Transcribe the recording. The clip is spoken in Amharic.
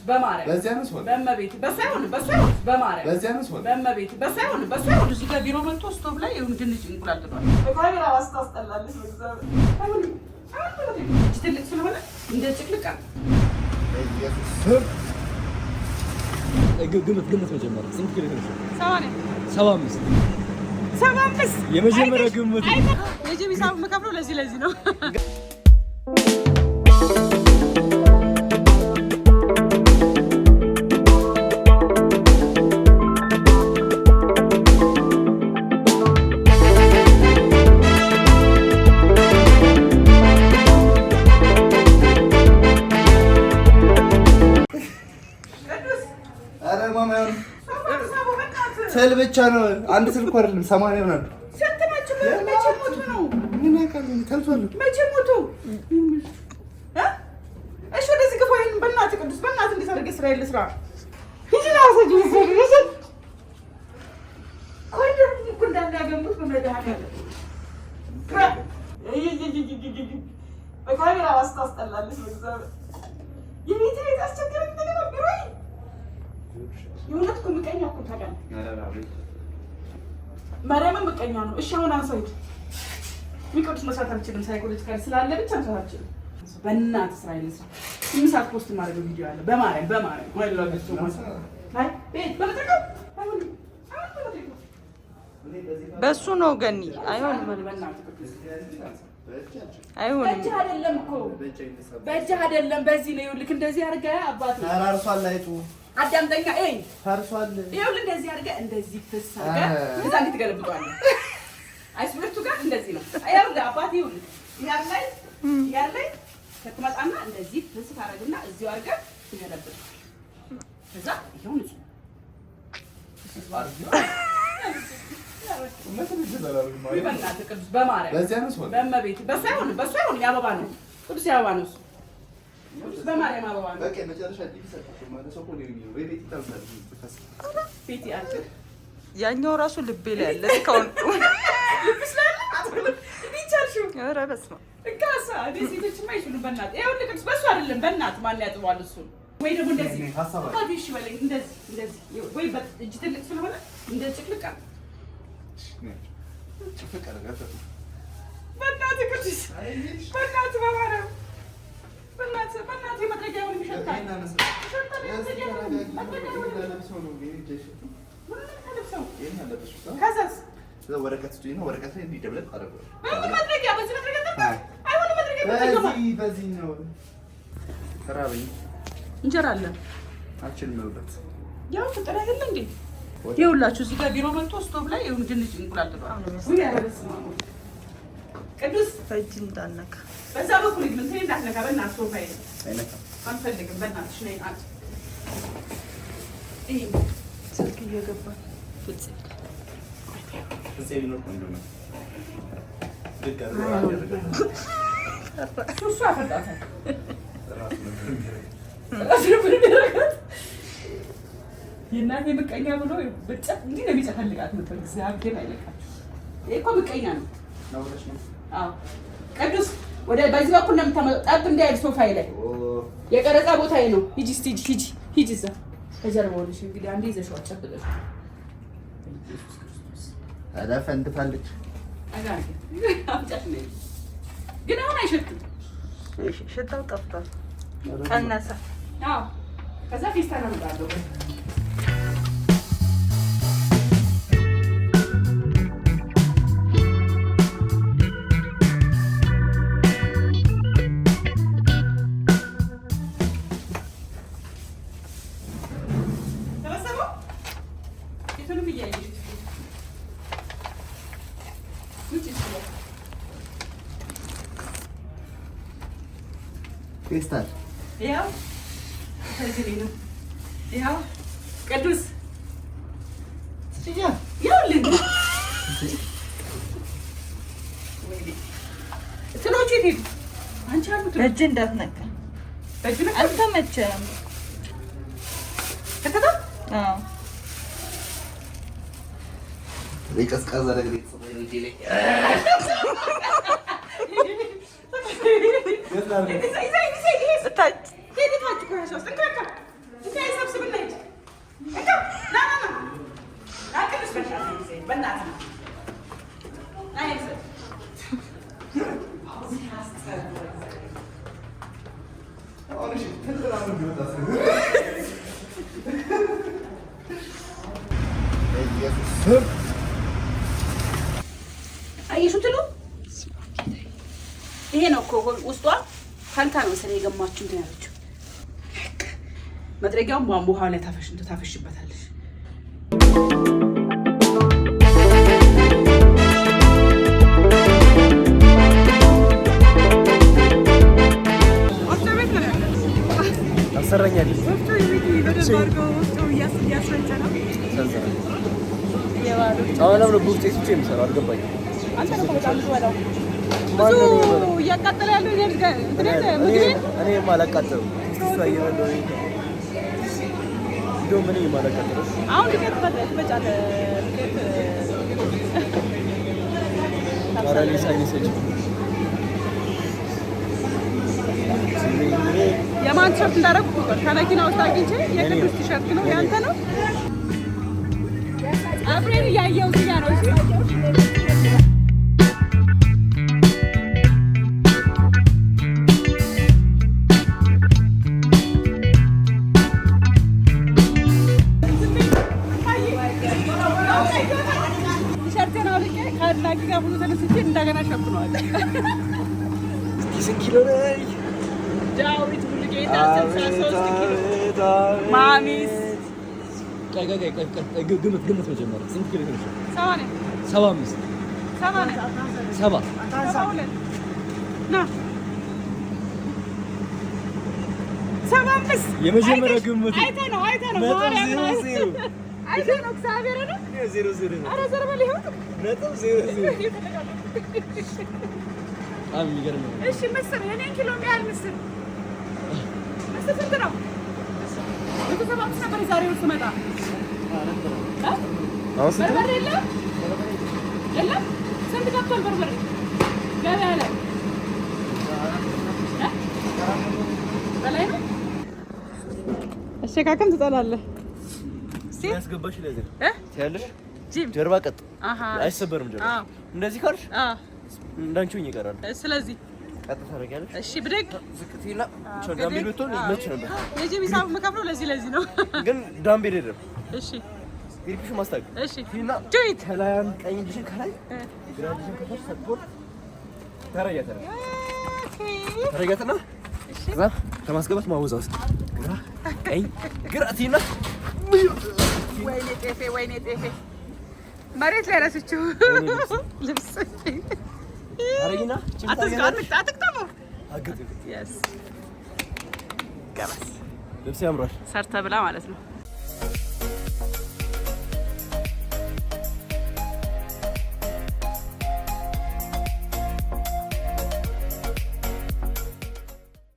በማርያም በዚያ ነው ሰው በመቤት በሳይሆን በማርያም በዚያ ነው ሰው በመቤት በሳይሆን እዚህ ጋር ቢሮ መጥቶ ስቶቭ ላይ ይሁን ድንች እንቁላል ጥሏል። በካሜራ አስታስጠላለች። በእግዚአብሔር እጅ ትልቅ ስለሆነ እንደ ጭቅልቅ አለ። ግምት መጀመሪያ ስንት ኪሎ ነው? 75 የመጀመሪያ ግምት የጂቢ ሳብ መከፍለው ለዚህ ነው። ስል ብቻ ነው። አንድ ስልክ አይደለም 80 ይሆናል። ሰተማችሁ መቼ ሞቱ ነው? ምን ያካል ተልቷል። መቼ ሞቱ? እሺ ወደዚህ ግፋ። ይሄን በእናትህ ቅዱስ በእናትህ እንዴት አድርገህ ስራ የለ ስራ ሂጂና አሰጂ ይሰሪ ኮንደር ኩንዳና ያገሙት በመድኃኒዓለም በካሜራ አስታስጠላለች። በእግዚአብሔር የቤት ቤት አስቸገረኝ። እንደገና ቢሮይ የእውነት እኮ ምቀኛ እኮ ታውቃለህ። ማርያምን ምቀኛ ነው። እሺ አሁን አንሳይት የሚቆጥስ መስራት አልችልም። ሳይኮሎጂካል ስላለ ብቻ መስራት አልችልም። በእናትህ ስራ ይልሳ ሰዓት ፖስት ማድረግ ቪዲዮ አለ። በማርያም ወይ ለገሱ አይ ቤት በመጠቀም በሱ ነው ገኒ አይሆንም። አይሆንም። በእጅህ አይደለም እኮ በእጅህ አይደለም። በዚህ ነው ይኸውልህ፣ እንደዚህ አድርገህ አባቱ ተራርሷል። አይጡ አዳምጠኛ እይ ፈርሷል። ይኸውልህ እንደዚህ አድርገህ እንደዚህ ፍሳጋ እዛ እንዴት ትገለብጠዋለህ? አይስብርቱ ጋር እንደዚህ ነው። ይኸውልህ አባቴ ይኸውልህ ያለ ከተመጣና እንደዚህ ፍስ ታረግና እዚሁ አድርገህ ትገለብጥ። ከዛ ይኸው ንጹህ በእናትህ ቅዱስ በማርያም በዚያ ነው ሰው በመቤት በሳይሆን የአበባ ነው ቅዱስ የአበባ ነው እሱ በማርያም አበባ ነው። በቃ መጨረሻ ዲቪሰጣቸው ማለት ሰው ነው የሚለው ቤት ይታምሳል። ቤት ያልክ ያኛው ራሱ ልቤ ላይ ያለ እስካሁን ልብስ ላይ አጥልቅ ቢቻልሽው ኧረ በስመ አብ እካሳ ሴቶችማ አይችሉም። በእናትህ ይኸውልህ ቅዱስ በሱ አይደለም። በእናትህ ማን ያጥባል እሱ? ወይ ደግሞ እንደዚህ ታዲሽ በለኝ እንደዚህ ወይ እጅ ትልቅ ስለሆነ እንደ ጭቅልቅ አለ። በእናትህ ቅዱስ በእናትህ በማርያም በእናትህ መጥረጊያውን ይሸታል። ከዛስ ወረቀት ስጡኝ ነው። ወረቀት ላይ እንዲደብለት አደረገው። መጥረጊያ በዚህ መጥረጊያ አይሆንም። መጥረጊያ በዚህ ነው። ተራበኝ። እንጀራ አለ አልችልም መብላት። ያው ፍጥር አይደለ እንዴ? ይኸውላችሁ እዚህ ጋር ቢሮ መጥቶ ስቶቭ ላይ ይሁን ድንች እንቁላል ጥሏል። ወይ ያረበስ ነው ቅዱስ ፈጅ እንዳነካ በዛ በኩል ግን እንትን እንዳትነካ በእናትህ ሶፋ ይሄ አይነካ አንፈልግም። በእናትሽ ነይ አንቺ ይሄ ስልክ እየገባ ፍጽ ነው እንደሆነ እሱ አፈጣታል። የእናቴ ምቀኛ ብሎ ብቻ እንዲህ ነው የሚጨፈልጋት ነበር። እግዚአብሔር አይለቃችሁ። ይሄ እኮ ምቀኛ ነው። አዎ ቅዱስ ወደ በዚህ በኩል ነው የምታመጣው። ጠብ እንዳይል ሶፋዬ ላይ የቀረጻ ቦታዬ ነው። ሂጂ እስኪ ሂጂ እዛ ከጀርባው ልሽ እንግዲህ አንዴ ይዘሽው አጨብጠሽ አዳ ፈንድታለች። አጋር አምጫት ነው ግን አሁን አይሸትም። ሽታው ጠፍቷል፣ ቀነሰ። አዎ ከዛ ፌስታል አመጣለሁ። ፌስታል ያው ከዚህ ነው ያው ቅዱስ ያው ልጅ ትሎቹ ይሄዱ አንቺ አሉት በእጅ እንዳትነካ በእጅ ነው አልተመቸም። ከተታ አዎ ቀዝቃዛ ነገር የተሰማኝ ነው ዲሌ አየሹ ትሉ ይሄ ነው እኮ ውስጧ ካልታ ነው ስለ የገማችሁ እንትን ያለችው መጥረጊያውን ቧንቧ ውሃ ላይ ታፈሽበታለሽ። አሰራኛለሽ እያቃጠለ ያለው እኔ የማላቃጥለው እንደውም እኔ የማላቃጥለው አሁን ልኬት ትበጫለህ። ኧረ እኔ ሳይነሰች የማን ቲሸርት እንዳደረኩ ከመኪና ውስጥ አግኝቼ የቅዱስ ቲሸርት ነው ያንተ ነው። አብሬን እያየው እዚህ ጋር ነው። ቲሸርቴን አውልቄ ከአድናቂ ጋር ብዙ ተነስቼ እንደገና ሸፍነዋል። ስንት ኪሎ ነኝ? ዳዊት ሙሉጌታ 63 ኪሎ ማሚስ ግምት መጀመሪያ ስንት ኪሎ ነሽ? 75 የመጀመሪያ ግምት አይተህ ነው ማርያም ነው አይተህ ነው እግዚአብሔር ነው 0 ኧረ ዘር በል ይሁን ነጥብ 0 በጣም የሚገርም ነው። እሺ ምስር የኔን ኪሎ የሚያህል ምስር ስንት ነው? ቤተሰባችሁ ነበር የዛሬው ስመጣ በርበሬ የለም ስንት ገብቷል በርበሬ ገበያ ላይ በላይ ነው። አሸካከም ትጠላለህ ያስገባሽ ለዚህ ትያለሽ ጀርባ ቀጥ አይሰበርም ጀርባ እንደዚህ ካልሽ እንዳንቺው ይቀራል። ስለዚህ ቀጥ ታረጋለሽ። እሺ ብድግ ዝቅቲና ዳምቤል ብትሆን ይመች ነበር። የጂሚ ሳብ መካፍለው ለዚህ ነው ግን ዳምቤል አይደለም። እሺ ግሪፕሽ ማስታግ እሺ ቲና ጆይት ከላያን ቀኝ እጅሽን ከላይ ግራ እጅሽን ከታች ሰጥቶት ተረጋግተና እዛ ከማስገባት ማወዛ ውስጥ ግራ ቀኝ ግራ ቲና ወይኔ ጤፌ መሬት ላይ ረስቼው ልብስ አረጊና አትቅጠሙ። አግጥ የስ ልብስ ያምራል ሰርተ ብላ ማለት ነው።